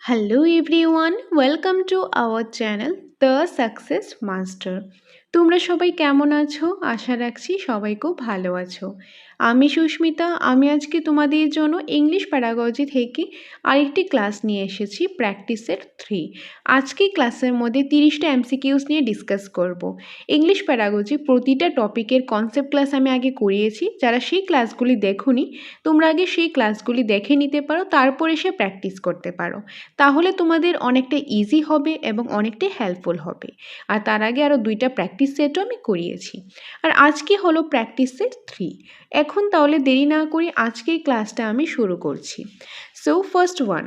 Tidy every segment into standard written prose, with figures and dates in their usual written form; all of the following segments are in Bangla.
Hello everyone, welcome to our channel The Success Master. তোমরা সবাই কেমন আছো? আশা রাখছি সবাই খুব ভালো আছো। আমি সুস্মিতা, আমি আজকে তোমাদের জন্য ইংলিশ প্যারাগজি থেকে আরেকটি ক্লাস নিয়ে এসেছি প্র্যাকটিসের 3। আজকে ক্লাসের মধ্যে 30টা এমসিকিউস নিয়ে ডিসকাস করব। ইংলিশ প্যারাগজি প্রতিটা টপিকের কনসেপ্ট ক্লাস আমি আগে করিয়েছি। যারা সেই ক্লাসগুলি দেখোনি, তোমরা আগে সেই ক্লাসগুলি দেখে নিতে পারো, তারপর এসে প্র্যাকটিস করতে পারো। তাহলে তোমাদের অনেকটা ইজি হবে এবং অনেকটাই হেল্পফুল হবে। আর তার আগে আরও 2টা প্র্যাকটিস সেটও আমি করিয়েছি। আর আজকে হলো প্র্যাকটিস সেট 3। এখন তাহলে দেরি না করে আজকের ক্লাসটা আমি শুরু করছি। So first one,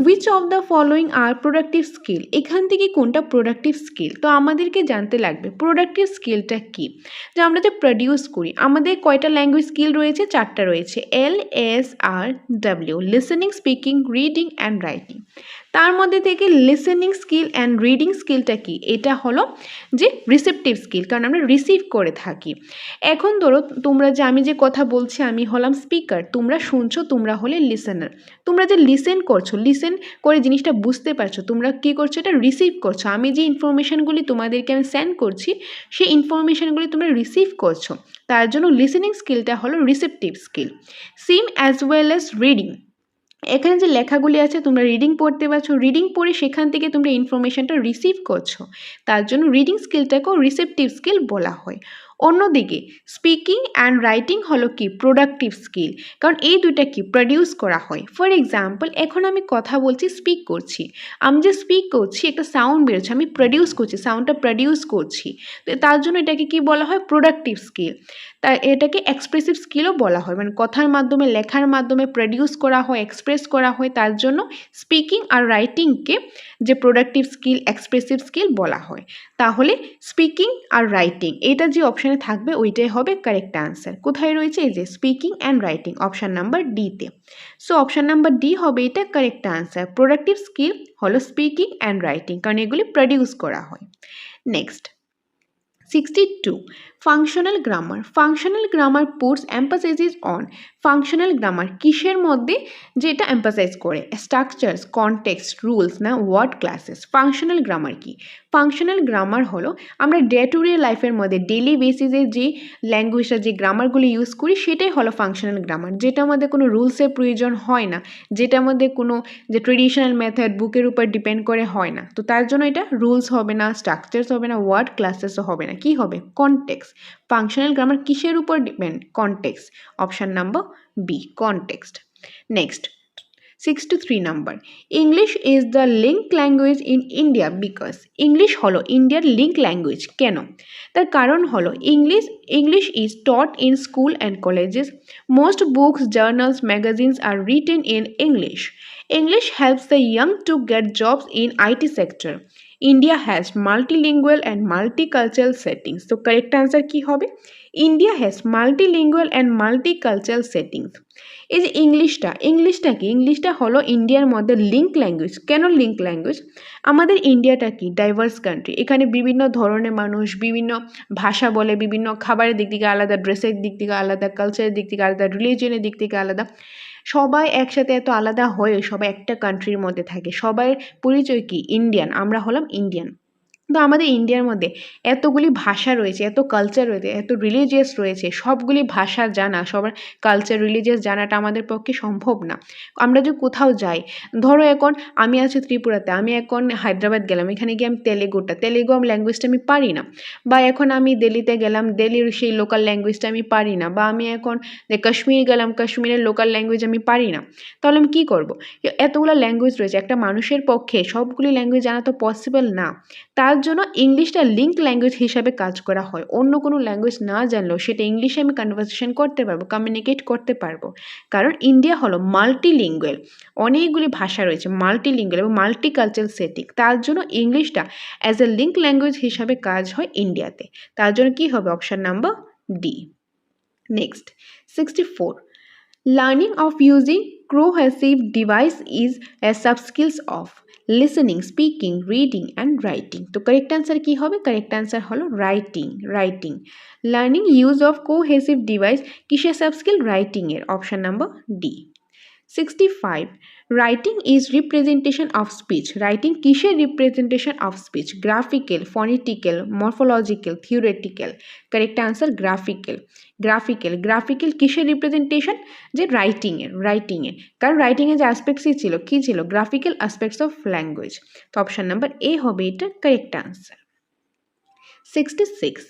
which of the following R productive skill? এখান থেকে কোনটা প্রোডাক্টিভ স্কিল? তো আমাদেরকে জানতে লাগবে প্রোডাক্টিভ স্কিলটা কী। যে আমরা যে প্রডিউস করি, আমাদের কয়টা ল্যাঙ্গুয়েজ স্কিল রয়েছে? 4টা রয়েছে, LSR W, listening, speaking, reading and writing. তার মধ্যে থেকে লিসেনিং স্কিল অ্যান্ড রিডিং স্কিলটা কি? এটা হলো যে রিসেপটিভ স্কিল, কারণ আমরা রিসিভ করে থাকি। এখন ধরো তোমরা যে আমি যে কথা বলছি, আমি হলাম স্পিকার, তোমরা শুনছো, তোমরা হলে লিসেনার। তোমরা যে লিসেন করছো, লিসেন করে জিনিসটা বুঝতে পারছো, তোমরা কী করছো? এটা রিসিভ করছো। আমি যে ইনফরমেশানগুলি তোমাদেরকে আমি সেন্ড করছি, সেই ইনফরমেশানগুলি তোমরা রিসিভ করছো। তার জন্য লিসেনিং স্কিলটা হলো receptive skill. Same as well as reading. এখানে যে লেখাগুলি আছে, তোমরা রিডিং পড়তে পারছো, রিডিং পড়ে সেখান থেকে তোমরা ইনফরমেশানটা রিসিভ করছো। তার জন্য রিডিং স্কিলটাকেও রিসেপটিভ স্কিল বলা হয়। অন্যদিকে স্পিকিং অ্যান্ড রাইটিং হলো কি? প্রোডাক্টিভ স্কিল, কারণ এই দুইটা কি? প্রডিউস করা হয়। ফর এক্সাম্পল, এখন আমি কথা বলছি, স্পিক করছি, আমি যে স্পিক করছি একটা সাউন্ড বেরোচ্ছে, আমি প্রডিউস করছি, সাউন্ডটা প্রডিউস করছি। তো তার জন্য এটাকে কি বলা হয়? Productive skill. তাই এটাকে এক্সপ্রেসিভ স্কিলও বলা হয়, মানে কথার মাধ্যমে, লেখার মাধ্যমে প্রডিউস করা হয়, এক্সপ্রেস করা হয়। তার জন্য স্পিকিং আর রাইটিংকে যে প্রোডাক্টিভ স্কিল, এক্সপ্রেসিভ স্কিল বলা হয়। তাহলে স্পিকিং আর রাইটিং, এটা যে অপশানে থাকবে ওইটাই হবে কারেক্ট আনসার। কোথায় রয়েছে? এই যে speaking and writing, option number ডিতে। সো অপশান নাম্বার ডি হবে এটা কারেক্ট আনসার। প্রোডাক্টিভ স্কিল হলো স্পিকিং অ্যান্ড রাইটিং, কারণ এগুলি প্রডিউস করা হয়। Next, 62. Functional grammar. Functional grammar puts emphasis on. Functional grammar কিসের মধ্যে যেটা এমফাসাইজ করে? স্ট্রাকচারস, কনটেক্সট, রুলস না ওয়ার্ড ক্লাসেস। ফাংশনাল গ্রামার কি? ফাংশনাল গ্রামার হলো আমরা ডে টু ডে লাইফের মধ্যে ডেলি বেসিসে যে ল্যাঙ্গুয়েজটা, যে গ্রামারগুলি ইউজ করি, সেটাই হলো ফাংশনাল গ্রামার, যেটার মধ্যে কোনো রুলসের প্রয়োজন হয় না, যেটার মধ্যে কোনো যে ট্রেডিশনাল মেথড বুকের উপর ডিপেন্ড করে হয় না। তো তার জন্য এটা রুলস হবে না, স্ট্রাকচারস হবে না, ওয়ার্ড ক্লাসেসও হবে না। কি হবে? কনটেক্সট। ফাংশনাল গ্রামার কিসের উপর depend? Context. Option number B, context. Next, 63 number, English is the link language in India because. English হলো ইন্ডিয়ার লিঙ্ক ল্যাঙ্গুয়েজ। কেন? তার কারণ হলো English is taught in school and colleges. Most books, journals, magazines are written in English. English helps the young to get jobs in IT sector. India has multilingual and multicultural settings. So correct answer কি হবে? India has multilingual and multicultural settings. এই যে ইংলিশটা কি? ইংলিশটা হলো ইন্ডিয়ার মধ্যে লিঙ্ক ল্যাঙ্গুয়েজ। কেন লিঙ্ক ল্যাঙ্গুয়েজ? আমাদের ইন্ডিয়াটা কি? Diverse country. এখানে বিভিন্ন ধরনের মানুষ বিভিন্ন ভাষা বলে, বিভিন্ন খাবারের দিক থেকে আলাদা, ড্রেসের দিক থেকে আলাদা, কালচারের দিক থেকে আলাদা, রিলিজিয়নের দিক থেকে আলাদা। সবাই একসাথে এত আলাদা হয়ে সবাই একটা কান্ট্রির মধ্যে থাকে। সবার পরিচয় কি? ইন্ডিয়ান। আমরা হলাম ইন্ডিয়ান। তো আমাদের ইন্ডিয়ার মধ্যে এতগুলি ভাষা রয়েছে, এত কালচার রয়েছে, এত রিলিজিয়াস রয়েছে। সবগুলি ভাষা জানা, সবার কালচার, রিলিজিয়াস জানাটা আমাদের পক্ষে সম্ভব না। আমরা যে কোথাও যাই, ধরো এখন আমি আছি ত্রিপুরাতে, আমি এখন হায়দ্রাবাদ গেলাম, এখানে গিয়ে আমি তেলেগু ল্যাঙ্গুয়েজটা আমি পারি না। বা এখন আমি দিল্লিতে গেলাম, দিল্লির সেই লোকাল ল্যাঙ্গুয়েজটা আমি পারি না। বা আমি এখন কাশ্মীর গেলাম, কাশ্মীরের লোকাল ল্যাঙ্গুয়েজ আমি পারি না। তাহলে আমি কী করবো? এতগুলো ল্যাঙ্গুয়েজ রয়েছে, একটা মানুষের পক্ষে সবগুলি ল্যাঙ্গুয়েজ জানা তো পসিবল না। তার জন্য ইংলিশটা লিঙ্ক ল্যাঙ্গুয়েজ হিসাবে কাজ করা হয়। অন্য কোনো ল্যাঙ্গুয়েজ না জানলেও সেটা ইংলিশে আমি কনভারসেশন করতে পারবো, কমিউনিকেট করতে পারবো। কারণ ইন্ডিয়া হলো মাল্টিলিঙ্গুয়াল, অনেকগুলি ভাষা রয়েছে, মাল্টিলিঙ্গুয়াল এবং মাল্টিকালচারাল সেটিং। তার জন্য ইংলিশটা অ্যাজ এ লিঙ্ক ল্যাঙ্গুয়েজ হিসাবে কাজ হয় ইন্ডিয়াতে। তার জন্য কী হবে? Option number D. Next, 64. Learning of using cohesive device is a subskills of listening, speaking, reading and writing. তো কারেক্ট আনসার কি হবে? কারেক্ট আনসার হলো writing. Learning use of cohesive device কিসের সাবস্কিল? রাইটিং এর। Option number D. 65. Writing is representation of speech. Writing কিসের representation of speech? Graphical, phonetical, morphological, theoretical. Correct answer graphical. Graphical কিসের রিপ্রেজেন্টেশন? যে রাইটিংয়ের কারণ রাইটিংয়ের যে অ্যাসপেক্টসই ছিল কী ছিল? Graphical aspects of language. তো অপশান নাম্বার এ হবে এটা correct answer. 66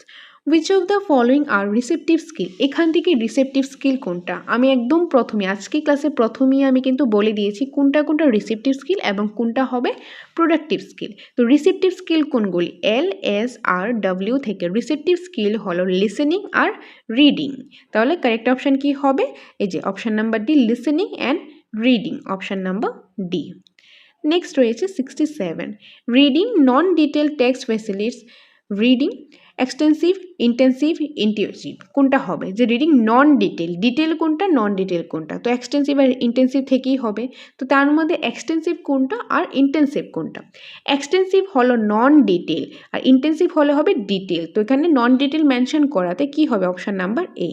which of the following are receptive skill? এখান থেকে রিসেপটিভ স্কিল কোনটা? আমি একদম প্রথমে আজকে ক্লাসে প্রথমেই আমি কিন্তু বলে দিয়েছি কোনটা কোনটা রিসেপটিভ স্কিল এবং কোনটা হবে প্রোডাক্টিভ স্কিল। তো রিসেপটিভ স্কিল কোনগুলি? LSRW থেকে রিসেপটিভ স্কিল হলো লিসেনিং আর রিডিং। তাহলে কারেক্ট অপশান কি হবে? এই যে option number D, listening and reading, option number D. Next রয়েছে 67 reading non detail text facilities reading extensive, intensive, intuitive কোনটা হবে? যে রিডিং নন ডিটেল, ডিটেল কোনটা, নন ডিটেল কোনটা? তো এক্সটেন্সিভ আর ইন্টেন্সিভ থেকেই হবে। তো তার মধ্যে এক্সটেন্সিভ কোনটা আর ইন্টেন্সিভ কোনটা? এক্সটেন্সিভ হলো নন ডিটেল আর ইন্টেন্সিভ হলে হবে ডিটেল। তো এখানে নন ডিটেল মেনশন করাতে কি হবে? অপশান নাম্বার এ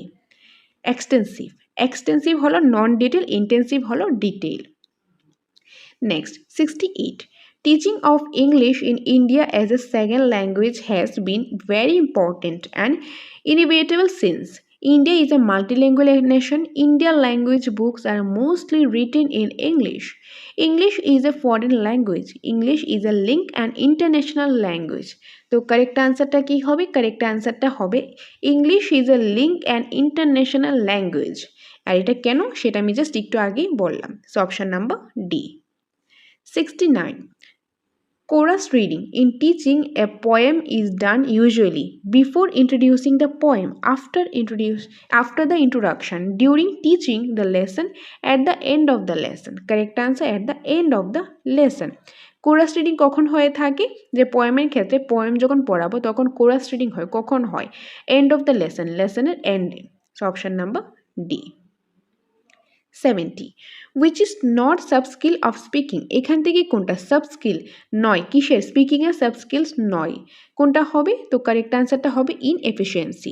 এক্সটেন্সিভ। এক্সটেন্সিভ হলো নন ডিটেল, ইন্টেন্সিভ হলো detail. Next, 68. Teaching of English in India as a second language has been very important and inevitable since. India is a multilingual nation. Indian language books are mostly written in English. English is a foreign language. English is a link and international language. তো কারেক্ট আনসারটা কি হবে? কারেক্ট আনসারটা হবে English is a link and international language. আর এটা কেন সেটা আমি জাস্ট একটু আগেই বললাম। So option number D. 69. Chorus reading. In teaching, a poem is done usually before introducing the poem, after the introduction, during teaching the lesson, at the end of the lesson. Correct answer at the end of the lesson. Chorus reading কখন হয়ে থাকে? যে পোয়েমের ক্ষেত্রে পোয়েম যখন পড়াবো তখন কোরাস রিডিং হয়। কখন হয়? এন্ড অফ দ্য লেসন, লেসনের এন্ডে। So option number D. 70. Which is not subskill of speaking? এখান থেকে কোনটা সাবস্কিল নয়? কিসের? স্পিকিংয়ের সাবস্কিলস নয়। কোনটা হবে? তো কারেক্ট আনসারটা হবে ইনএফিসিয়েন্সি।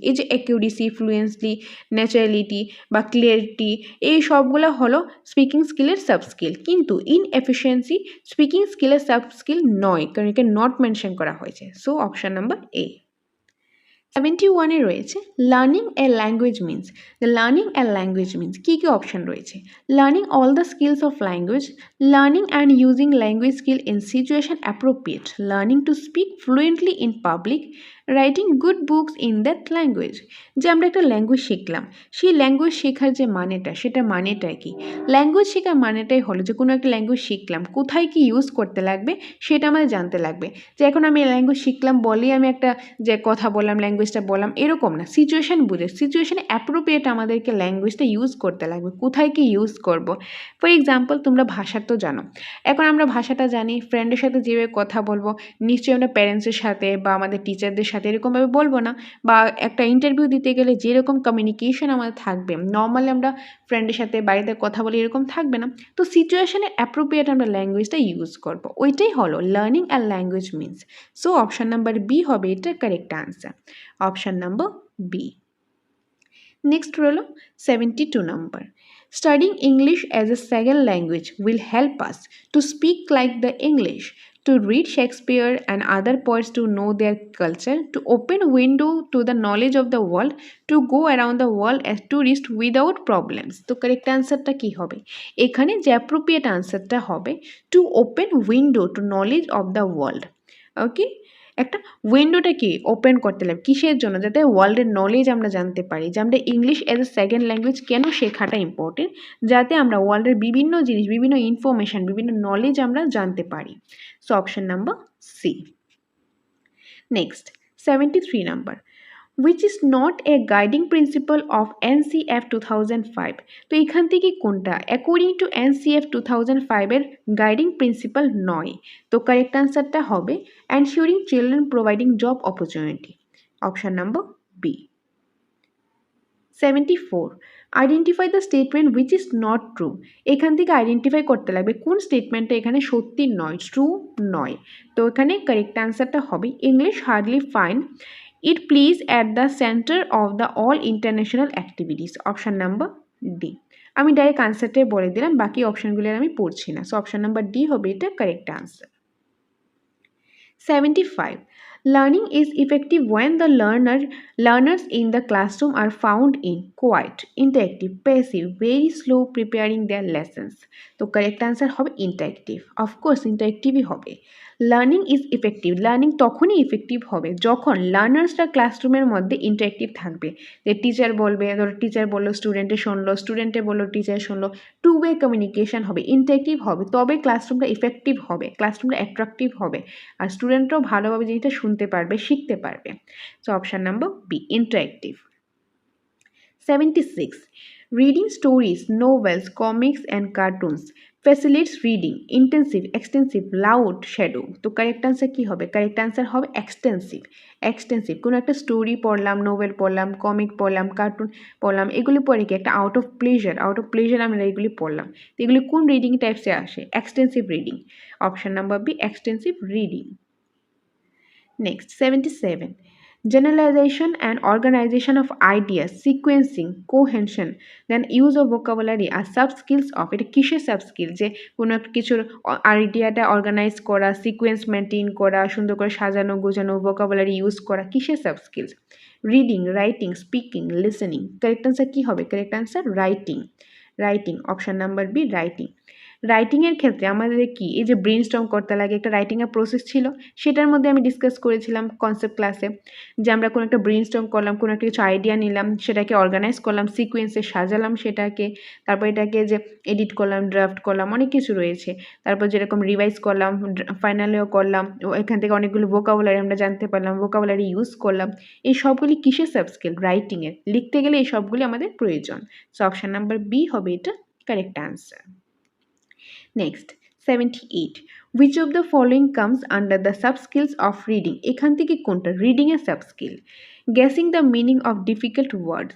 এই যে অ্যাকিউরেসি, ফ্লুয়েন্সলি, ন্যাচারালিটি বা ক্লিয়ারিটি, এই সবগুলো হলো স্পিকিং স্কিলের সাবস্কিল, কিন্তু ইনএফিসিয়েন্সি স্পিকিং স্কিলের সাবস্কিল নয়, কারণ একে নট মেনশন করা হয়েছে। So option number A. 71 রয়েছে learning a language means. Learning a language means কী কী অপশান রয়েছে? Learning all the skills of language, learning and using language skill in situation appropriate, learning to speak fluently in public, writing good books in that language. যে আমরা একটা ল্যাঙ্গুয়েজ শিখলাম, সেই ল্যাঙ্গুয়েজ শেখার যে মানেটা, সেটা মানেটা কি? ল্যাঙ্গুয়েজ শেখার মানেটাই হলো যে কোনো একটা ল্যাঙ্গুয়েজ শিখলাম, কোথায় কি ইউজ করতে লাগবে সেটা আমাদের জানতে লাগবে। যে এখন আমি ল্যাঙ্গুয়েজ শিখলাম বলেই আমি একটা যে কথা বললাম, ল্যাঙ্গুয়েজটা বললাম, এরকম না। সিচুয়েশান বুঝে, সিচুয়েশানে অ্যাপ্রোপ্রিয়েট আমাদেরকে ল্যাঙ্গুয়েজটা ইউজ করতে লাগবে, কোথায় কি ইউজ করব। ফর এক্সাম্পল, তোমরা ভাষা তো জানো, এখন আমরা ভাষাটা জানি, ফ্রেন্ডের সাথে যেভাবে কথা বলবো নিশ্চয়ই আমরা প্যারেন্টসের সাথে বা আমাদের টিচারদের সাথে এরকমভাবে বলবো না, বা একটা ইন্টারভিউ দিতে গেলে যেরকম কমিউনিকেশন আমাদের থাকবে, নর্মালি আমরা ফ্রেন্ডের সাথে বাড়িতে কথা বলি এরকম থাকবে না। তো সিচুয়েশানে অ্যাপ্রোপ্রিয়েট আমরা ল্যাঙ্গুয়েজটা ইউজ করবো, ওইটাই হলো learning and language means. So option number B হবে এটা correct answer, option number B. Next রইল 72 number. Studying English as a second language will help us to speak like the English, to read Shakespeare and other poets, to know their culture, to open window to the knowledge of the world, to go around the world as tourist without problems. তো কারেক্ট আনসারটা কি হবে? এখানে যে অ্যাপ্রোপ্রিয়েট আনসারটা হবে to open window to knowledge of the world. Okay, একটা উইন্ডোটা কি ওপেন করতে লাগবে, কিসের জন্য? যাতে ওয়ার্ল্ডের নলেজ আমরা জানতে পারি, যে আমরা English as a second language কেন শেখাটা ইম্পর্টেন্ট, যাতে আমরা ওয়ার্ল্ডের বিভিন্ন জিনিস, বিভিন্ন ইনফরমেশান, বিভিন্ন নলেজ আমরা জানতে পারি। So option number C. Next 73 number. which is not a guiding principle of NCF 2005. তো এখান থেকে কোনটা অ্যাকর্ডিং টু NCF 2005 এর গাইডিং প্রিন্সিপাল নয়? তো কারেক্ট আনসারটা হবে ensuring children providing job opportunity, option number B. 74. Identify the statement which is not true. এখান থেকে আইডেন্টিফাই করতে লাগবে কোন স্টেটমেন্টটা এখানে সত্যি নয়, ট্রু নয়। তো এখানে কারেক্ট আনসারটা হবে English hardly fine it plays at the center of the all international activities, option number D. আমি ডাইরেক্ট আনসারটাই বলে দিলাম, বাকি অপশানগুলো আমি পড়ছি না। সো অপশান নাম্বার ডি হবে এটা correct answer. 75. Learning is effective when the learners in the classroom are found in quiet, interactive, passive, very slow preparing their lessons. তো কারেক্ট আনসার হবে ইন্টারেক্টিভ। অফকোর্স ইন্টারেক্টিভই হবে। লার্নিং ইজ ইফেক্টিভ, লার্নিং তখনই ইফেক্টিভ হবে যখন লার্নার্সরা ক্লাসরুমের মধ্যে ইন্টারেক্টিভ থাকবে। যে টিচার বলবে, ধরো টিচার বললো স্টুডেন্টে শুনলো, স্টুডেন্টে বললো টিচার শুনলো, টু ওয়ে কমিউনিকেশন হবে, ইন্টারেক্টিভ হবে, তবে ক্লাসরুমটা ইফেক্টিভ হবে, ক্লাসরুমটা অ্যাট্রাকটিভ হবে, আর স্টুডেন্টরাও ভালোভাবে জিনিসটা শুনতে পারবে, শিখতে পারবে। So option number B interactive. 76. Reading stories, novels, comics and cartoons facilitates reading, intensive, extensive, loud, shadow. তো কারেক্ট আনসার কী হবে? কারেক্ট আনসার হবে এক্সটেন্সিভ। এক্সটেন্সিভ কোনো একটা স্টোরি পড়লাম, নোভেল পড়লাম, কমিক পড়লাম, কার্টুন পড়লাম, এগুলি পড়ে কি একটা আউট অফ প্লেজার আমরা এগুলি পড়লাম। তো এগুলি কোন রিডিং টাইপসে আসে? Extensive reading. Option number B extensive reading. Next, 77. Generalization and organization of ideas, sequencing, cohesion, then use of vocabulary are sub-skills of, এটা কিসের সাবস্কিল? যে কোনো একটা কিছুর আইডিয়াটা অর্গানাইজ করা, সিকোয়েন্স মেনটেন করা, সুন্দর করে সাজানো গোছানো, ভোকাবুলারি ইউজ করা, কিসের subskills? Reading, writing, speaking, listening. Correct answer কী হবে? Correct answer writing. Writing, option number B writing. রাইটিংয়ের ক্ষেত্রে আমাদের কি এই যে ব্রেনস্টর্ম করতে লাগে, একটা রাইটিংয়ের প্রসেস ছিল, সেটার মধ্যে আমি ডিসকাস করেছিলাম কনসেপ্ট ক্লাসে, যে আমরা কোনো একটা ব্রেনস্টর্ম করলাম, কোনো একটা কিছু আইডিয়া নিলাম, সেটাকে অর্গানাইজ করলাম, সিকোয়েন্সে সাজালাম সেটাকে, তারপর এটাকে যে এডিট করলাম, ড্রাফট করলাম, অনেক কিছু রয়েছে, তারপর যেরকম রিভাইজ করলাম, ফাইনালেও করলাম, এখান থেকে অনেকগুলো ভোকাবুলারি আমরা জানতে পারলাম, ভোকাবুলারি ইউজ করলাম। এই সবগুলি কিসের সাবস্কিল? রাইটিংয়ের। লিখতে গেলে এই সবগুলি আমাদের প্রয়োজন। সো অপশান নাম্বার বি হবে এটা correct answer. Next, 78. Which of the following comes under the sub-skills of reading? এখান থেকে কোনটা রিডিং এর সাবস্কিল? Guessing the meaning of difficult words,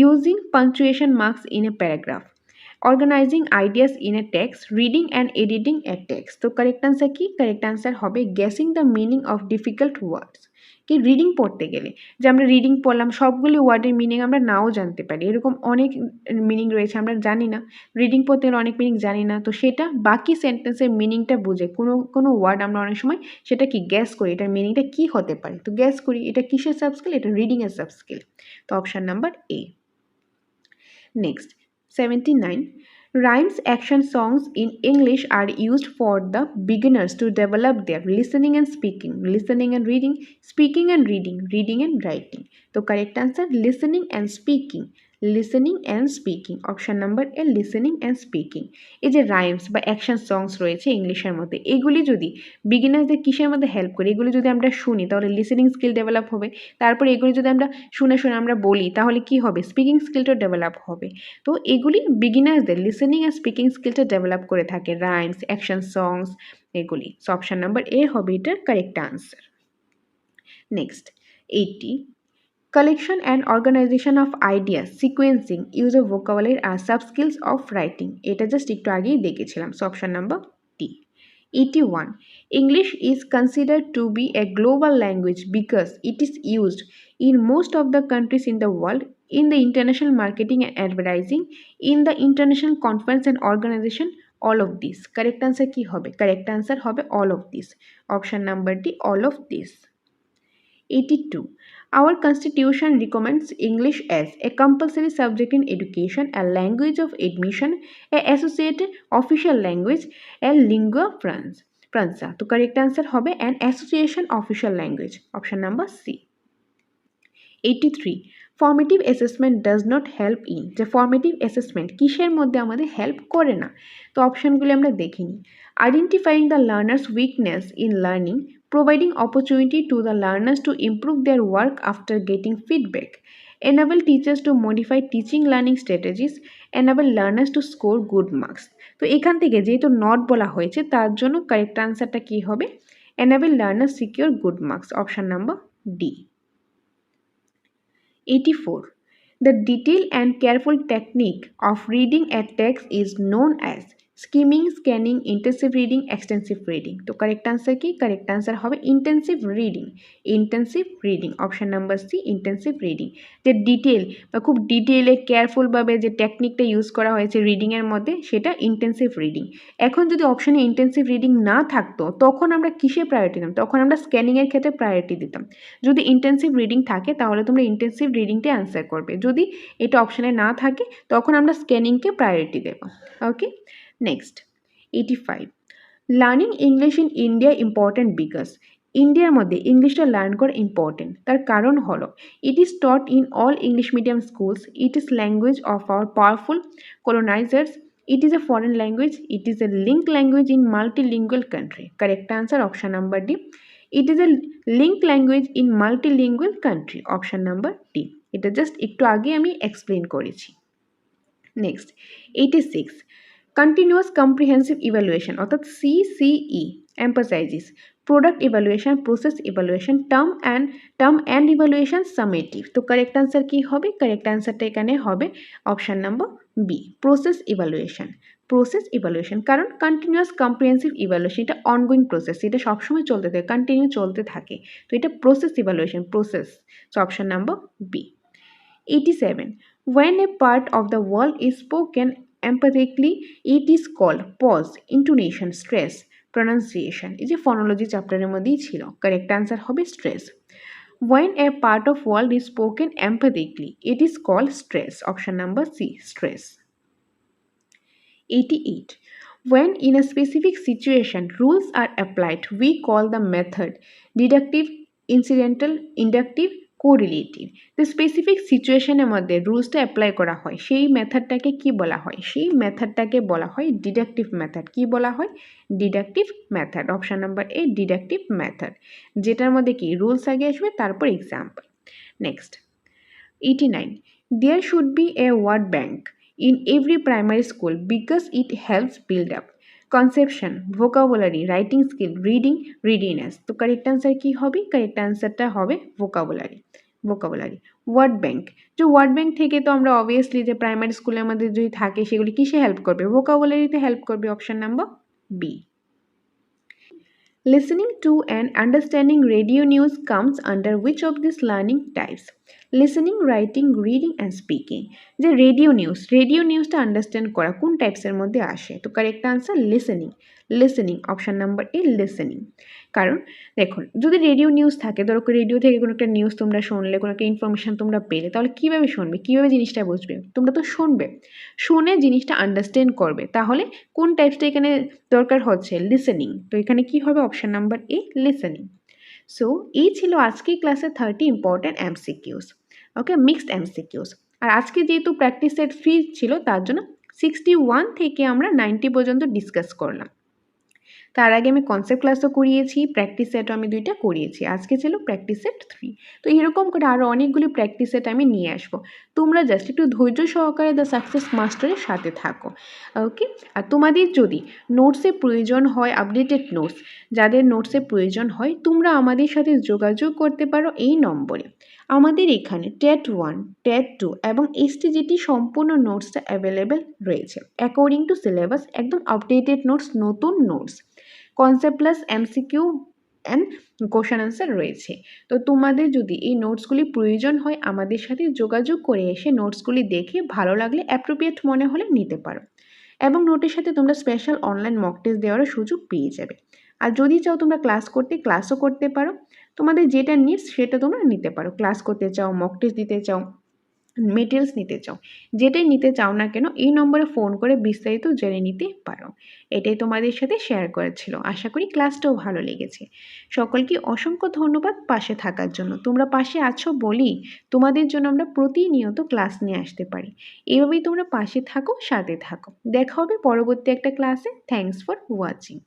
using punctuation marks in a paragraph, organizing ideas in a text, reading and editing a text. তো কারেক্ট আনসার কি? কারেক্ট আনসার হবে guessing the meaning of difficult words. কি রিডিং পড়তে গেলে যে আমরা রিডিং পড়লাম, সবগুলি ওয়ার্ডের মিনিং আমরা নাও জানতে পারি, এরকম অনেক মিনিং রয়েছে আমরা জানি না, রিডিং পড়তে গেলে অনেক মিনিং জানি না, তো সেটা বাকি সেন্টেন্সের মিনিংটা বুঝে কোনো ওয়ার্ড আমরা অনেক সময় সেটা কি গ্যাস করি, এটার মিনিংটা কী হতে পারে, তো গ্যাস করি এটা কিসের সাবস্কিল? এটা রিডিংয়ের সাবস্কিল। তো option number A. Next, 79. Rhymes action songs in English are used for the beginners to develop their listening and speaking, listening and reading, speaking and reading, reading and writing. তো correct answer listening and speaking, listening and speaking. Option number A listening and speaking. এই যে রাইমস বা অ্যাকশন সংস রয়েছে ইংলিশের মধ্যে, এগুলি যদি বিগিনার্সদের কিসের মধ্যে হেল্প করে, এগুলি যদি আমরা শুনি তাহলে লিসেনিং স্কিল ডেভেলপ হবে, তারপরে এগুলি যদি আমরা শুনে আমরা বলি তাহলে কি হবে? স্পিকিং স্কিলটা ডেভেলপ হবে। তো এগুলি বিগিনার্সদের লিসেনিং আর স্পিকিং স্কিলটা ডেভেলপ করে থাকে, রাইমস, অ্যাকশন সংস এগুলি। সো অপশান নাম্বার এ হবে এটার correct answer. Next, 80. Collection and organization of ideas, sequencing, use of vocabulary are sub-skills of writing. এটা জাস্ট একটু আগেই দেখেছিলাম। So option number D. 81. English is considered to be a global language because it is used in most of the countries in the world, in the international marketing and advertising, in the international conference and organization, all of this. Correct answer কি হবে? Correct answer হবে all of this. Option number D, all of this. 82. Our constitution recommends English as a compulsory subject in education, a language of admission, a associated official language, a lingua franca. তো correct answer হবে an association official language. Option number C. 83. Formative assessment does not help in, যে formative assessment কিসের মধ্যে আমাদের হেল্প করে না। তো অপশনগুলি আমরা দেখিনি। Identifying the learner's weakness in learning, providing opportunity to the learners to improve their work after getting feedback, enable teachers to modify teaching learning strategies, enable learners to score good marks. তো এখান থেকে যেহেতু নট বলা হয়েছে তার জন্য কারেক্ট আনসারটা কি হবে? enable learners secure good marks. Option number D. 84. The detailed and careful technique of reading a text is known as, skimming, scanning, intensive reading, extensive reading. তো কারেক্ট আনসার কি? কারেক্ট আনসার হবে intensive reading. Intensive reading, option number C, intensive reading. যে ডিটেল বা খুব ডিটেলে কেয়ারফুলভাবে যে টেকনিকটা ইউজ করা হয়েছে রিডিংয়ের মধ্যে, সেটা ইন্টেন্সিভ রিডিং। এখন যদি অপশানে ইন্টেন্সিভ রিডিং না থাকতো, তখন আমরা কিসে প্রায়োরিটি দিতাম? তখন আমরা স্ক্যানিংয়ের ক্ষেত্রে প্রায়োরিটি দিতাম। যদি ইন্টেন্সিভ রিডিং থাকে তাহলে তোমরা ইন্টেন্সিভ রিডিংটাই আনসার করবে। যদি এটা অপশানে না থাকে তখন আমরা স্ক্যানিংকে প্রায়োরিটি দেব। Okay, next 85, learning English in India important because. ইন্ডিয়ার মধ্যে ইংলিশটা লার্ন করা ইম্পর্টেন্ট, তার কারণ হলো it is taught in all English medium schools, it is language of our powerful colonizers, it is a foreign language, it is a linked language in multilingual country. Correct answer option number D. It is a linked language in multilingual country. Option number D. এটা জাস্ট একটু আগে আমি এক্সপ্লেন করেছি। নেক্সট 86, কন্টিনিউয়াস কম্প্রিহেন্সিভ ইভ্যালুয়েশন অর্থাৎ CCE emphasizes product evaluation, process evaluation, term and evaluation summative. তো কারেক্ট আনসার কি হবে? কারেক্ট আনসারটা এখানে হবে option number B, process evaluation. Process evaluation, কারণ কন্টিনিউয়াস কম্প্রিহেন্সিভ ইভ্যালুয়েশন এটা অনগোয়িং প্রসেস, এটা সবসময় চলতে থাকে, কন্টিনিউ চলতে থাকে। তো এটা process evaluation, process. So option number B. 87, when a part of the word is spoken empathetically, it is called pause, intonation, stress, pronunciation. এই যে ফনোলজি চ্যাপ্টারের মধ্যেই ছিল, কারেক্ট আনসার হবে stress. When a part of word is spoken empathetically, it is called stress. Option number C, stress. 88, when in a specific situation rules are applied, we call the method deductive, incidental, inductive, correlative. তো স্পেসিফিক সিচুয়েশনের মধ্যে রুলসটা অ্যাপ্লাই করা হয়, সেই মেথডটাকে কি বলা হয়? সেই মেথডটাকে বলা হয় ডিডাকটিভ মেথড। কি বলা হয়? Deductive method. Option number A, deductive method, যেটার মধ্যে কি রুলস আগে আসবে তারপর example. Next 89, there should be a word bank in every primary school because it helps build up conception, vocabulary, writing skill, reading readiness. তো কারেক্ট আনসার কি হবে? কারেক্ট আনসারটা হবে vocabulary, vocabulary। ওয়ার্ড ব্যাংক, যে ওয়ার্ড ব্যাংক থেকে তো আমরা অবভিয়াসলি যে প্রাইমারি স্কুলের মধ্যে যদি থাকে সেগুলি কিসে হেল্প করবে? vocabularyতে হেল্প করবে। Option number B. Listening to and understanding radio news comes under which of these learning types? Listening, writing, reading and speaking. যে রেডিও নিউজটা আন্ডারস্ট্যান্ড করা কোন টাইপসের মধ্যে আসে? তো correct answer listening, listening. Option number এ, লিসেনিং। কারণ দেখুন, যদি রেডিও নিউজ থাকে, ধরো রেডিও থেকে কোনো একটা নিউজ তোমরা শুনলে, কোনো একটা ইনফরমেশান তোমরা পেলে, তাহলে কীভাবে শুনবে? কীভাবে জিনিসটা বুঝবে? তোমরা তো শুনবে, শুনে জিনিসটা আন্ডারস্ট্যান্ড করবে। তাহলে কোন টাইপসটা এখানে দরকার হচ্ছে? লিসেনিং। তো এখানে কি হবে? অপশান নাম্বার এ, লিসেনিং। সো এই ছিল আজকের ক্লাসে 30 ইম্পর্ট্যান্ট এমসিকিউস। ওকে, মিক্সড এমসিকিউস। আর আজকে যেহেতু প্র্যাকটিস সেট ফ্রি ছিল, তার জন্য 61 থেকে আমরা 90 পর্যন্ত ডিসকাস করলাম। তার আগে আমি কনসেপ্ট ক্লাসও করিয়েছি, প্র্যাকটিস সেটও আমি 2টা করিয়েছি। আজকে ছিল প্র্যাকটিস সেট 3। তো এরকম করে আরও অনেকগুলি প্র্যাকটিস সেট আমি নিয়ে আসবো। তোমরা জাস্ট একটু ধৈর্য সহকারে দ্য সাকসেস মাস্টারের সাথে থাকো। ওকে, আর তোমাদের যদি নোটসের প্রয়োজন হয়, আপডেটেড নোটস, যাদের নোটসের প্রয়োজন হয়, তোমরা আমাদের সাথে যোগাযোগ করতে পারো এই নম্বরে। আমাদের এখানে টেট 1, টেট 2 এবং এসটিজিটি সম্পূর্ণ নোটসটা অ্যাভেলেবেল রয়েছে অ্যাকর্ডিং টু সিলেবাস, একদম আপডেটেড নোটস, নতুন notes, concept plus MCQ and question answer রয়েছে। তো তোমাদের যদি এই নোটসগুলি প্রয়োজন হয়, আমাদের সাথে যোগাযোগ করে এসে নোটসগুলি দেখে ভালো লাগলে, অ্যাপ্রোপ্রিয়েট মনে হলে নিতে পারো। এবং নোটের সাথে তোমরা স্পেশাল অনলাইন মক টেস্ট দেওয়ারও সুযোগ পেয়ে যাবে। আর যদি চাও তোমরা ক্লাস করতে, ক্লাসও করতে পারো। তোমাদের যেটা নিডস সেটা তোমরা নিতে পারো। ক্লাস করতে চাও, মক টেস্ট দিতে চাও, মেটেরিয়ালস নিতে চাও, যেটাই নিতে চাও না কেন, এই নম্বরে ফোন করে বিস্তারিত জেনে নিতে পারো। এটাই তোমাদের সাথে শেয়ার করার ছিল। আশা করি ক্লাসটাও ভালো লেগেছে। সকলকে অসংখ্য ধন্যবাদ পাশে থাকার জন্য। তোমরা পাশে আছো বলেই তোমাদের জন্য আমরা প্রতিনিয়ত ক্লাস নিয়ে আসতে পারি। এভাবেই তোমরা পাশে থাকো, সাথে থাকো। দেখা হবে পরবর্তী একটা ক্লাসে। Thanks for watching.